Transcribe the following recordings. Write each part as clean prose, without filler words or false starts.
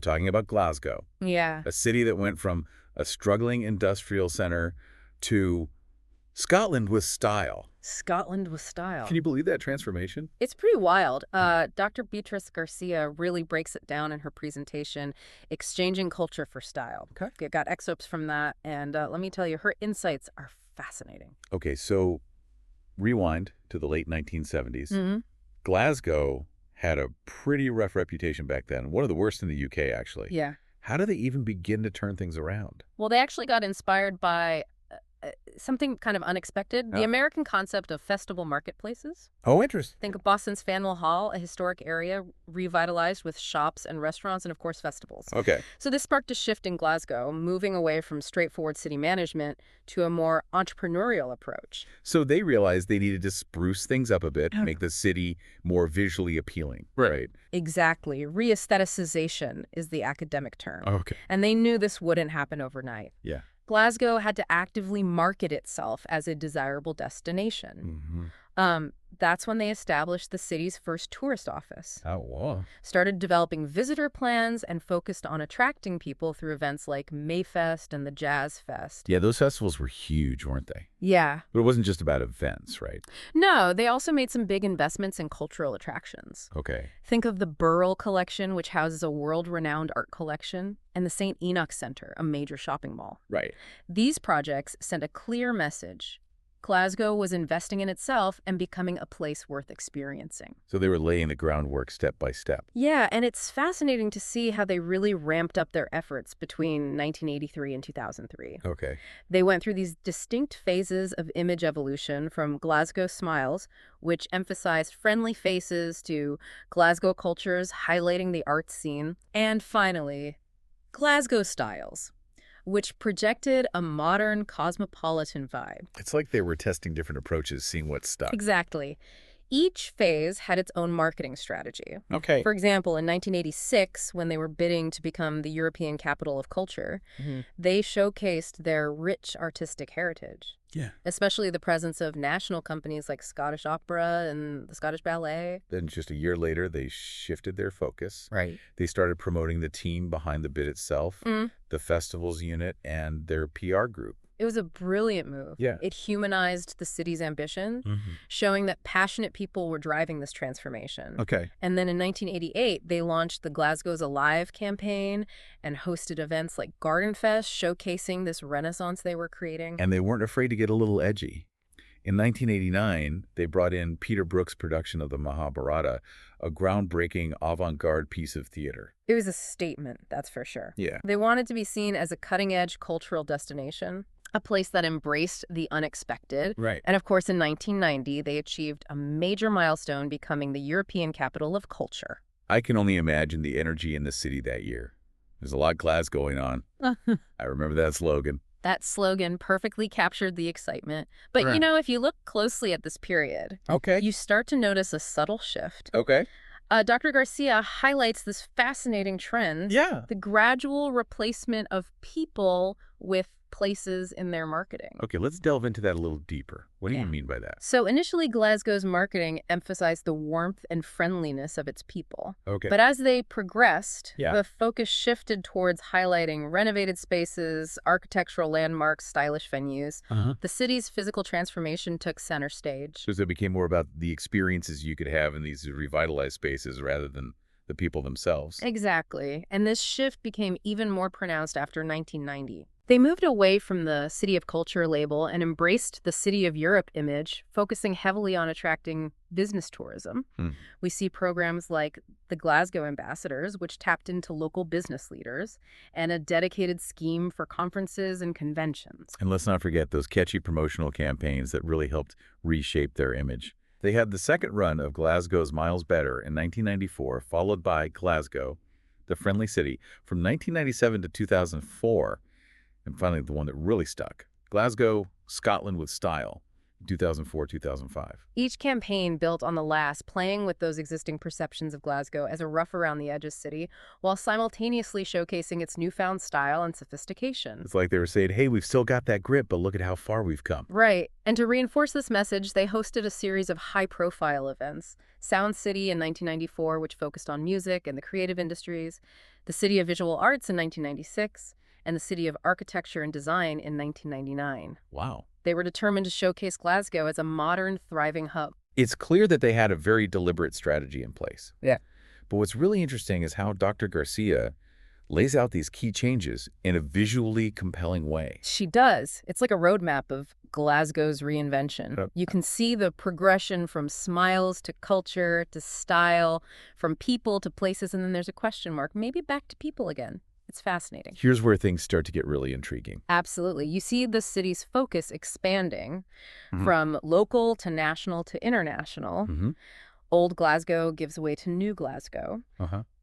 We're talking about Glasgow, Yeah. a city that went from a struggling industrial center to Scotland with style. Scotland with style. Can you believe that transformation? It's pretty wild. Dr. Beatriz Garcia really breaks it down in her presentation, Exchanging Culture for Style. Okay. I got excerpts from that, and let me tell you, her insights are fascinating. Okay, so rewind to the late 1970s. Mm-hmm. Glasgow had a pretty rough reputation back then, one of the worst in the UK, actually. Yeah. How do they even begin to turn things around? Well, they actually got inspired by something kind of unexpected, the American concept of festival marketplaces. Oh, interesting. Think of Boston's Faneuil Hall, a historic area revitalized with shops and restaurants and, of course, festivals. Okay. So this sparked a shift in Glasgow, moving away from straightforward city management to a more entrepreneurial approach. So they realized they needed to spruce things up a bit, make the city more visually appealing, right? Exactly. Re-aestheticization is the academic term. Okay. And they knew this wouldn't happen overnight. Yeah. Glasgow had to actively market itself as a desirable destination. That's when they established the city's first tourist office, Oh, wow. started developing visitor plans, and focused on attracting people through events like Mayfest and the Jazz Fest. Yeah, those festivals were huge, weren't they? Yeah. But it wasn't just about events, right? No, they also made some big investments in cultural attractions. Okay. Think of the Burrell Collection, which houses a world-renowned art collection, and the St. Enoch Center, a major shopping mall. Right. These projects sent a clear message. Glasgow was investing in itself and becoming a place worth experiencing. So they were laying the groundwork step by step. Yeah, and it's fascinating to see how they really ramped up their efforts between 1983 and 2003. Okay. They went through these distinct phases of image evolution, from Glasgow Smiles, which emphasized friendly faces, to Glasgow Cultures, highlighting the arts scene, and finally, Glasgow Styles, which projected a modern, cosmopolitan vibe. It's like they were testing different approaches, seeing what stuck. Exactly. Each phase had its own marketing strategy. Okay. For example, in 1986, when they were bidding to become the European Capital of Culture, they showcased their rich artistic heritage. Yeah. Especially the presence of national companies like Scottish Opera and the Scottish Ballet. Then just a year later, they shifted their focus. Right. They started promoting the team behind the bid itself, the festivals unit, and their PR group. It was a brilliant move. Yeah. It humanized the city's ambition, showing that passionate people were driving this transformation. Okay. And then in 1988, they launched the Glasgow's Alive campaign and hosted events like Garden Fest, showcasing this renaissance they were creating. And they weren't afraid to get a little edgy. In 1989, they brought in Peter Brook's production of the Mahabharata, a groundbreaking avant-garde piece of theater. It was a statement, that's for sure. Yeah. They wanted to be seen as a cutting-edge cultural destination, a place that embraced the unexpected. Right. And of course, in 1990, they achieved a major milestone, becoming the European Capital of Culture. I can only imagine the energy in the city that year. There's a lot of Glas going on. I remember that slogan. That slogan perfectly captured the excitement. But, Right. you know, if you look closely at this period, Okay. you start to notice a subtle shift. Okay. Dr. Garcia highlights this fascinating trend, Yeah. the gradual replacement of people with places in their marketing. Okay, let's delve into that a little deeper. What do you Yeah. mean by that? So initially, Glasgow's marketing emphasized the warmth and friendliness of its people. Okay. But as they progressed, Yeah. the focus shifted towards highlighting renovated spaces, architectural landmarks, stylish venues. The city's physical transformation took center stage. So it became more about the experiences you could have in these revitalized spaces rather than the people themselves. Exactly. And this shift became even more pronounced after 1990. They moved away from the City of Culture label and embraced the City of Europe image, focusing heavily on attracting business tourism. We see programs like the Glasgow Ambassadors, which tapped into local business leaders, and a dedicated scheme for conferences and conventions. And let's not forget those catchy promotional campaigns that really helped reshape their image. They had the second run of Glasgow's Miles Better in 1994, followed by Glasgow, the Friendly City, from 1997 to 2004. And finally, the one that really stuck, Glasgow, Scotland with Style, 2004-2005. Each campaign built on the last, playing with those existing perceptions of Glasgow as a rough-around-the-edges city, while simultaneously showcasing its newfound style and sophistication. It's like they were saying, hey, we've still got that grip, but look at how far we've come. Right. And to reinforce this message, they hosted a series of high-profile events. Sound City in 1994, which focused on music and the creative industries. the City of Visual Arts in 1996, and the City of Architecture and Design in 1999. Wow. They were determined to showcase Glasgow as a modern, thriving hub. It's clear that they had a very deliberate strategy in place. Yeah. But what's really interesting is how Dr. Garcia lays out these key changes in a visually compelling way. She does. It's like a roadmap of Glasgow's reinvention. You can see the progression from smiles to culture to style, from people to places, and then there's a question mark, maybe back to people again. It's fascinating. Here's where things start to get really intriguing. Absolutely. You see the city's focus expanding from local to national to international. Old Glasgow gives way to New Glasgow.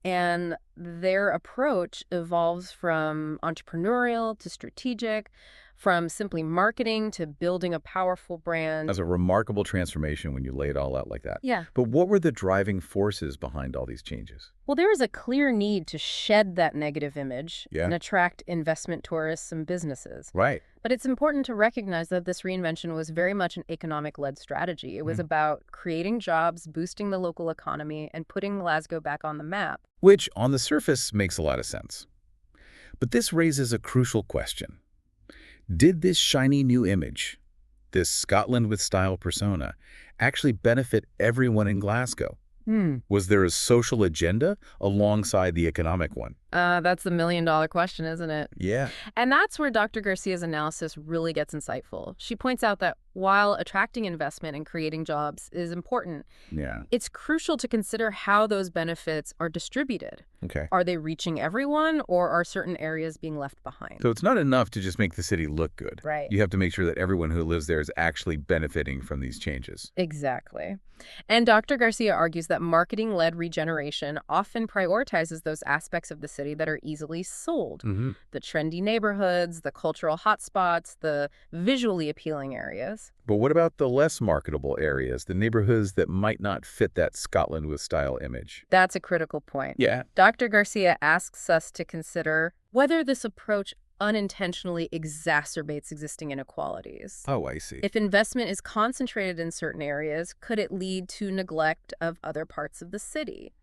And their approach evolves from entrepreneurial to strategic, from simply marketing to building a powerful brand. That's a remarkable transformation when you lay it all out like that. Yeah. But what were the driving forces behind all these changes? Well, there is a clear need to shed that negative image and attract investment tourists and businesses. Right. But it's important to recognize that this reinvention was very much an economic-led strategy. It was about creating jobs, boosting the local economy, and putting Glasgow back on the map. Which, on the surface, makes a lot of sense. But this raises a crucial question. Did this shiny new image, this Scotland with style persona, actually benefit everyone in Glasgow? Was there a social agenda alongside the economic one? That's the million-dollar question, isn't it? Yeah. And that's where Dr. Garcia's analysis really gets insightful. She points out that while attracting investment and creating jobs is important, it's crucial to consider how those benefits are distributed. Okay. Are they reaching everyone, or are certain areas being left behind? So it's not enough to just make the city look good. Right. You have to make sure that everyone who lives there is actually benefiting from these changes. Exactly. And Dr. Garcia argues that marketing-led regeneration often prioritizes those aspects of the city that are easily sold. The trendy neighborhoods, the cultural hotspots, the visually appealing areas. But what about the less marketable areas, the neighborhoods that might not fit that Scotland with style image? That's a critical point. Yeah. Dr. Garcia asks us to consider whether this approach unintentionally exacerbates existing inequalities. Oh, I see. If investment is concentrated in certain areas, could it lead to neglect of other parts of the city?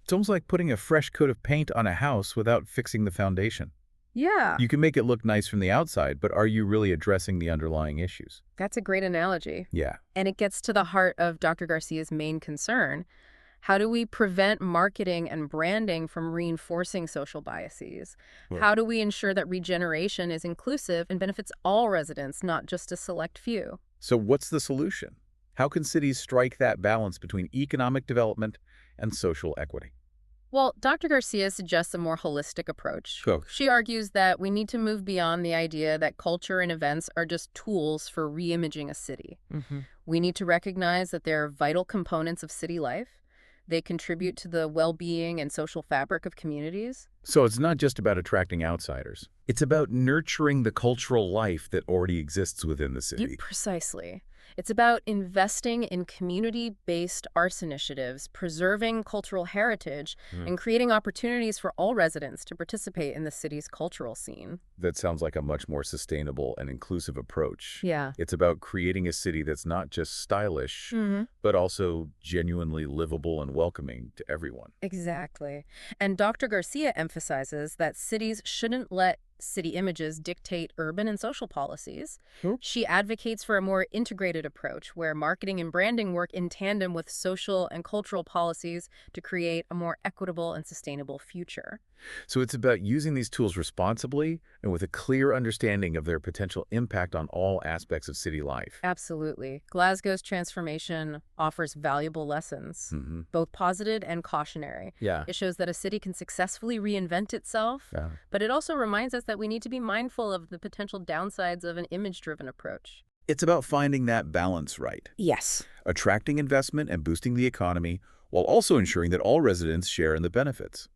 It's almost like putting a fresh coat of paint on a house without fixing the foundation. Yeah. You can make it look nice from the outside, but are you really addressing the underlying issues? That's a great analogy. Yeah. And it gets to the heart of Dr. Garcia's main concern. How do we prevent marketing and branding from reinforcing social biases? How do we ensure that regeneration is inclusive and benefits all residents, not just a select few? So what's the solution? How can cities strike that balance between economic development and social equity? Well, Dr. Garcia suggests a more holistic approach. She argues that we need to move beyond the idea that culture and events are just tools for reimaging a city. We need to recognize that they're vital components of city life. They contribute to the well-being and social fabric of communities. So it's not just about attracting outsiders. It's about nurturing the cultural life that already exists within the city. Precisely. It's about investing in community-based arts initiatives, preserving cultural heritage, and creating opportunities for all residents to participate in the city's cultural scene. That sounds like a much more sustainable and inclusive approach. Yeah. It's about creating a city that's not just stylish, but also genuinely livable and welcoming to everyone. Exactly. And Dr. Garcia emphasizes that cities shouldn't let city images dictate urban and social policies. She advocates for a more integrated approach where marketing and branding work in tandem with social and cultural policies to create a more equitable and sustainable future. So it's about using these tools responsibly and with a clear understanding of their potential impact on all aspects of city life. Absolutely. Glasgow's transformation offers valuable lessons, both positive and cautionary. Yeah. It shows that a city can successfully reinvent itself, but it also reminds us that we need to be mindful of the potential downsides of an image-driven approach. It's about finding that balance right. Yes. Attracting investment and boosting the economy while also ensuring that all residents share in the benefits.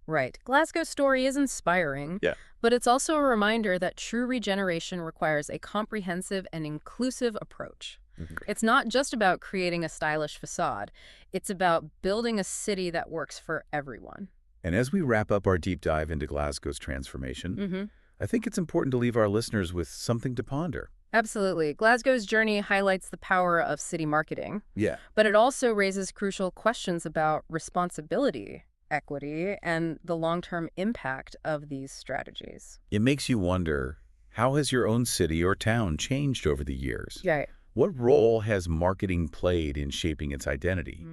Right. Glasgow's story is inspiring, but it's also a reminder that true regeneration requires a comprehensive and inclusive approach. It's not just about creating a stylish facade. It's about building a city that works for everyone. And as we wrap up our deep dive into Glasgow's transformation, I think it's important to leave our listeners with something to ponder. Absolutely. Glasgow's journey highlights the power of city marketing, Yeah. but it also raises crucial questions about responsibility, equity and the long-term impact of these strategies. It makes you wonder, how has your own city or town changed over the years? Right. What role has marketing played in shaping its identity?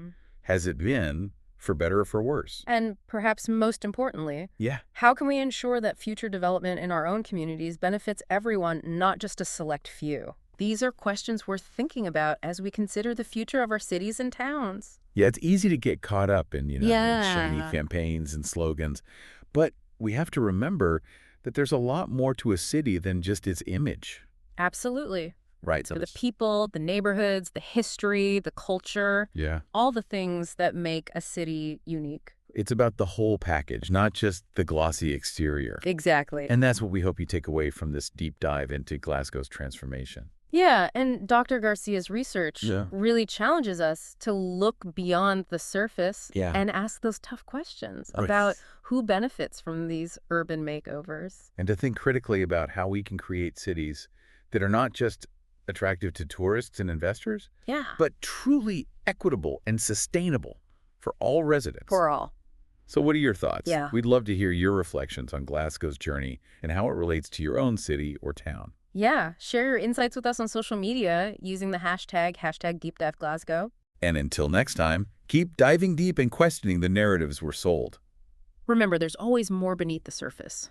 Has it been for better or for worse? And perhaps most importantly, Yeah. how can we ensure that future development in our own communities benefits everyone, not just a select few? These are questions worth thinking about as we consider the future of our cities and towns. Yeah, it's easy to get caught up in, Yeah. shiny campaigns and slogans. But we have to remember that there's a lot more to a city than just its image. Absolutely. Right. So the people, the neighborhoods, the history, the culture, Yeah. all the things that make a city unique. It's about the whole package, not just the glossy exterior. Exactly. And that's what we hope you take away from this deep dive into Glasgow's transformation. Yeah, and Dr. Garcia's research Yeah. really challenges us to look beyond the surface Yeah. and ask those tough questions Right. about who benefits from these urban makeovers. And to think critically about how we can create cities that are not just attractive to tourists and investors, Yeah. but truly equitable and sustainable for all residents. For all. So what are your thoughts? Yeah. We'd love to hear your reflections on Glasgow's journey and how it relates to your own city or town. Yeah, share your insights with us on social media using the hashtag #DeepDiveGlasgow. And until next time, keep diving deep and questioning the narratives we're sold. Remember, there's always more beneath the surface.